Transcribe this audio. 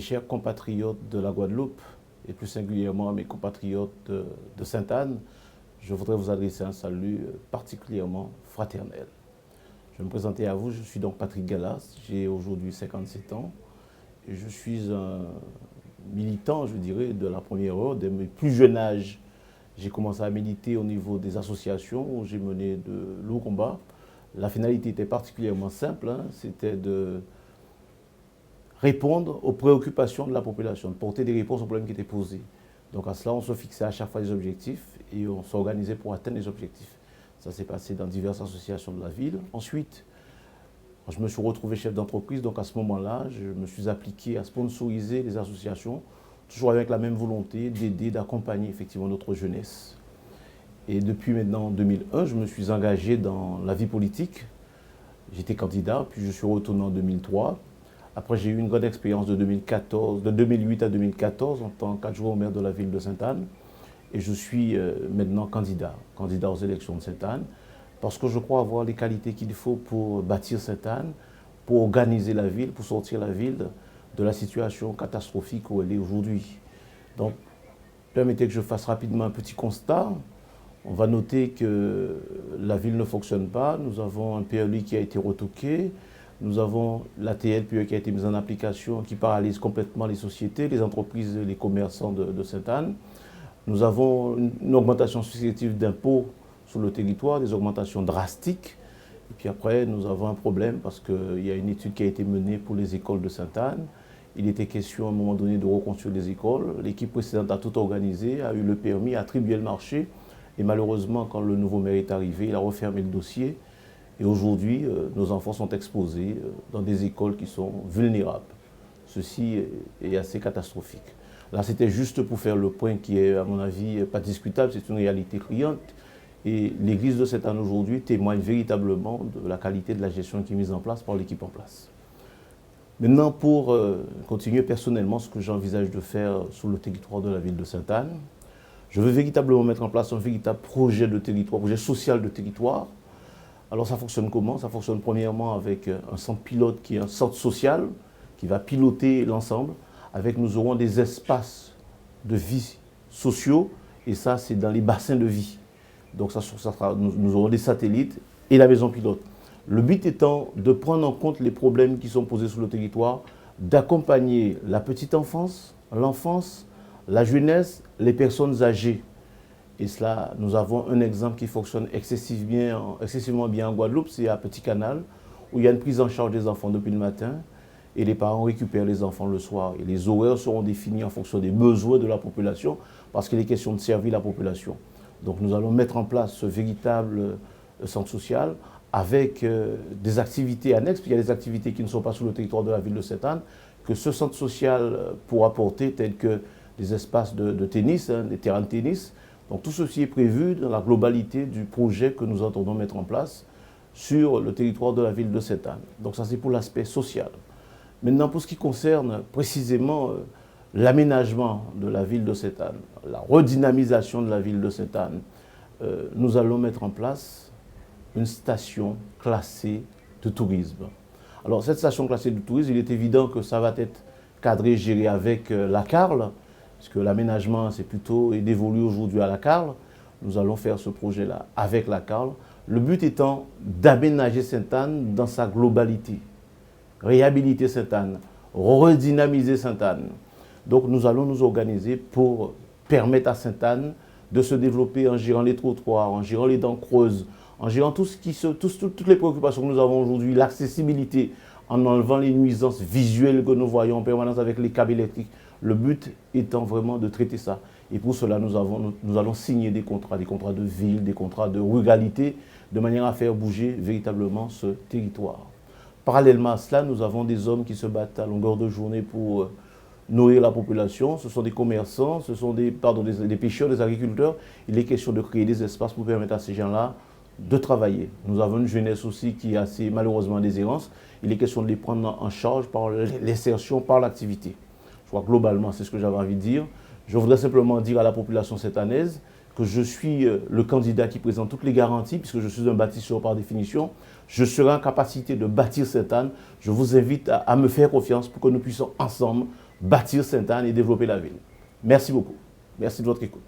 chers compatriotes de la Guadeloupe, et plus singulièrement à mes compatriotes de Sainte-Anne, je voudrais vous adresser un salut particulièrement fraternel. Je vais me présenter à vous, je suis donc Patrick Gallas, j'ai aujourd'hui 57 ans, et je suis un militant, je dirais, de la première heure, de mes plus jeunes âges. J'ai commencé à militer au niveau des associations où j'ai mené de lourds combats. La finalité était particulièrement simple, c'était de répondre aux préoccupations de la population, de porter des réponses aux problèmes qui étaient posés. Donc à cela, on se fixait à chaque fois des objectifs et on s'organisait pour atteindre les objectifs. Ça s'est passé dans diverses associations de la ville. Ensuite, je me suis retrouvé chef d'entreprise, donc à ce moment-là, je me suis appliqué à sponsoriser les associations, toujours avec la même volonté d'aider, d'accompagner effectivement notre jeunesse. Et depuis maintenant 2001, je me suis engagé dans la vie politique. J'étais candidat, puis je suis retourné en 2003. Après, j'ai eu une grande expérience de 2008 à 2014 en tant qu'adjoint au maire de la ville de Sainte-Anne. Et je suis maintenant candidat aux élections de Sainte-Anne, parce que je crois avoir les qualités qu'il faut pour bâtir Sainte-Anne, pour organiser la ville, pour sortir la ville de la situation catastrophique où elle est aujourd'hui. Donc, permettez que je fasse rapidement un petit constat. On va noter que la ville ne fonctionne pas. Nous avons un PLU qui a été retoqué. Nous avons la TLPE qui a été mise en application, qui paralyse complètement les sociétés, les entreprises, les commerçants de Sainte-Anne. Nous avons une augmentation successive d'impôts sur le territoire, des augmentations drastiques. Et puis après, nous avons un problème parce qu'il y a une étude qui a été menée pour les écoles de Sainte-Anne. Il était question à un moment donné de reconstruire les écoles. L'équipe précédente a tout organisé, a eu le permis, a attribué le marché. Et malheureusement, quand le nouveau maire est arrivé, il a refermé le dossier. Et aujourd'hui, nos enfants sont exposés dans des écoles qui sont vulnérables. Ceci est assez catastrophique. Là, c'était juste pour faire le point qui est, à mon avis, pas discutable, c'est une réalité criante. Et l'église de Sainte-Anne aujourd'hui témoigne véritablement de la qualité de la gestion qui est mise en place par l'équipe en place. Maintenant, pour continuer personnellement ce que j'envisage de faire sur le territoire de la ville de Sainte-Anne, je veux véritablement mettre en place un véritable projet de territoire, projet social de territoire. Alors ça fonctionne comment? Ça fonctionne premièrement avec un centre pilote qui est un centre social qui va piloter l'ensemble. Avec, nous aurons des espaces de vie sociaux et ça c'est dans les bassins de vie. Donc nous aurons des satellites et la maison pilote. Le but étant de prendre en compte les problèmes qui sont posés sur le territoire, d'accompagner la petite enfance, l'enfance, la jeunesse, les personnes âgées. Et cela, nous avons un exemple qui fonctionne excessivement bien en Guadeloupe, c'est à Petit Canal, où il y a une prise en charge des enfants depuis le matin et les parents récupèrent les enfants le soir. Et les horaires seront définis en fonction des besoins de la population parce qu'il est question de servir la population. Donc nous allons mettre en place ce véritable centre social avec des activités annexes, puis il y a des activités qui ne sont pas sur le territoire de la ville de Sainte-Anne, que ce centre social pourra apporter, tels que des espaces de tennis, des terrains de tennis. Donc tout ceci est prévu dans la globalité du projet que nous entendons mettre en place sur le territoire de la ville de Sainte-Anne. Donc ça c'est pour l'aspect social. Maintenant pour ce qui concerne précisément l'aménagement de la ville de Sainte-Anne, la redynamisation de la ville de Sainte-Anne, nous allons mettre en place une station classée de tourisme. Alors cette station classée de tourisme, il est évident que ça va être cadré, géré avec la CARL, puisque l'aménagement c'est plutôt dévolu aujourd'hui à la CARL. Nous allons faire ce projet-là avec la CARL. Le but étant d'aménager Sainte-Anne dans sa globalité, réhabiliter Sainte-Anne, redynamiser Sainte-Anne. Donc nous allons nous organiser pour permettre à Sainte-Anne de se développer en gérant les trottoirs, en gérant les dents creuses, en gérant toutes les préoccupations que nous avons aujourd'hui, l'accessibilité, en enlevant les nuisances visuelles que nous voyons en permanence avec les câbles électriques. Le but étant vraiment de traiter ça. Et pour cela, nous allons signer des contrats de ville, des contrats de ruralité, de manière à faire bouger véritablement ce territoire. Parallèlement à cela, nous avons des hommes qui se battent à longueur de journée pour nourrir la population. Ce sont des commerçants, ce sont des pêcheurs, des agriculteurs. Il est question de créer des espaces pour permettre à ces gens-là de travailler. Nous avons une jeunesse aussi qui est assez malheureusement en déshérence. Il est question de les prendre en charge par l'insertion, par l'activité. Je crois que globalement, c'est ce que j'avais envie de dire. Je voudrais simplement dire à la population sainte-annaise que je suis le candidat qui présente toutes les garanties, puisque je suis un bâtisseur par définition. Je serai en capacité de bâtir Sainte-Anne. Je vous invite à me faire confiance pour que nous puissions ensemble bâtir Sainte-Anne et développer la ville. Merci beaucoup. Merci de votre écoute.